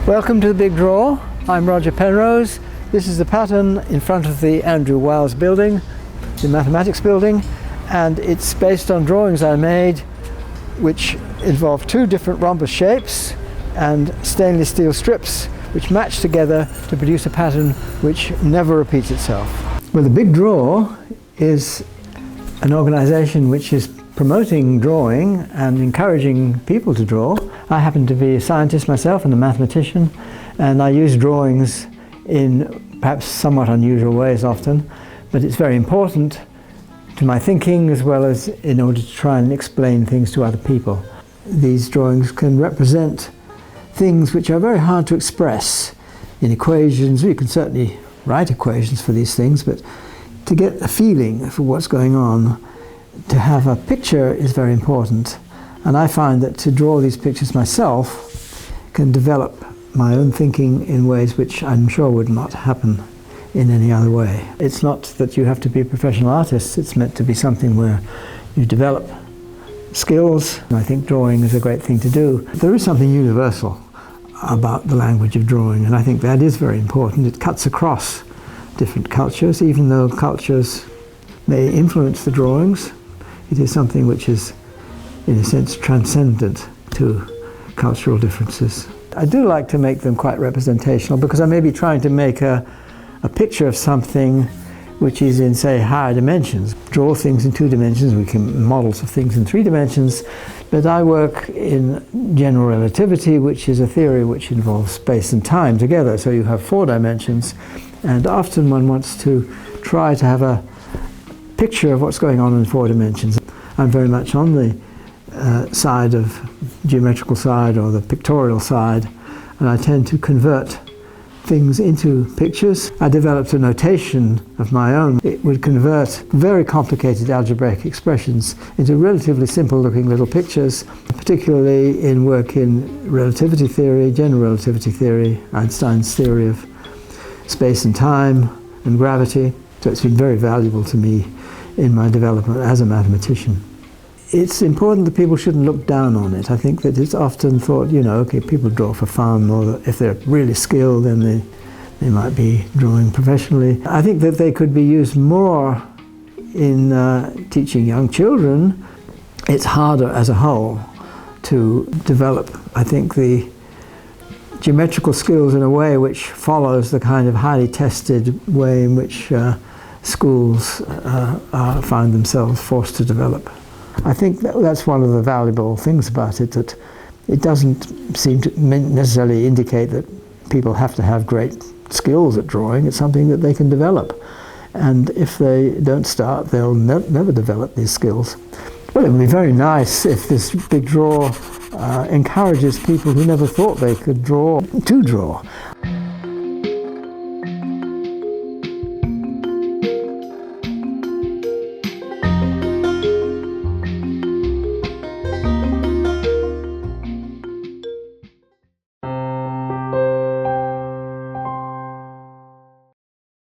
Welcome to the Big Draw. I'm Roger Penrose. This is the pattern in front of the Andrew Wiles building, the mathematics building, and it's based on drawings I made which involve two different rhombus shapes and stainless steel strips which match together to produce a pattern which never repeats itself. Well, the Big Draw is an organization which is promoting drawing and encouraging people to draw. I happen to be a scientist myself and a mathematician, and I use drawings in perhaps somewhat unusual ways often, but it's very important to my thinking as well as in order to try and explain things to other people. These drawings can represent things which are very hard to express in equations. You can certainly write equations for these things, but to get a feeling for what's going on, to have a picture is very important. And I find that to draw these pictures myself can develop my own thinking in ways which I'm sure would not happen in any other way. It's not that you have to be a professional artist, it's meant to be something where you develop skills. And I think drawing is a great thing to do. There is something universal about the language of drawing, and I think that is very important. It cuts across different cultures, even though cultures may influence the drawings. It is something which is, in a sense, transcendent to cultural differences. I do like to make them quite representational because I may be trying to make a picture of something which is in, say, higher dimensions. Draw things in 2 dimensions, we can models of things in 3 dimensions, but I work in general relativity, which is a theory which involves space and time together, so you have 4 dimensions, and often one wants to try to have a picture of what's going on in 4 dimensions. I'm very much on the side of geometrical side or the pictorial side, and I tend to convert things into pictures. I developed a notation of my own. It would convert very complicated algebraic expressions into relatively simple looking little pictures, particularly in work in relativity theory, general relativity theory, Einstein's theory of space and time and gravity. So it's been very valuable to me in my development as a mathematician. It's important that people shouldn't look down on it. I think that it's often thought, you know, okay, people draw for fun, or if they're really skilled, then they might be drawing professionally. I think that they could be used more in teaching young children. It's harder as a whole to develop, I think, the geometrical skills in a way which follows the kind of highly tested way in which schools find themselves forced to develop. I think that's one of the valuable things about it, that it doesn't seem to necessarily indicate that people have to have great skills at drawing. It's something that they can develop. And if they don't start, they'll never develop these skills. Well, it would be very nice if this Big Draw encourages people who never thought they could draw to draw.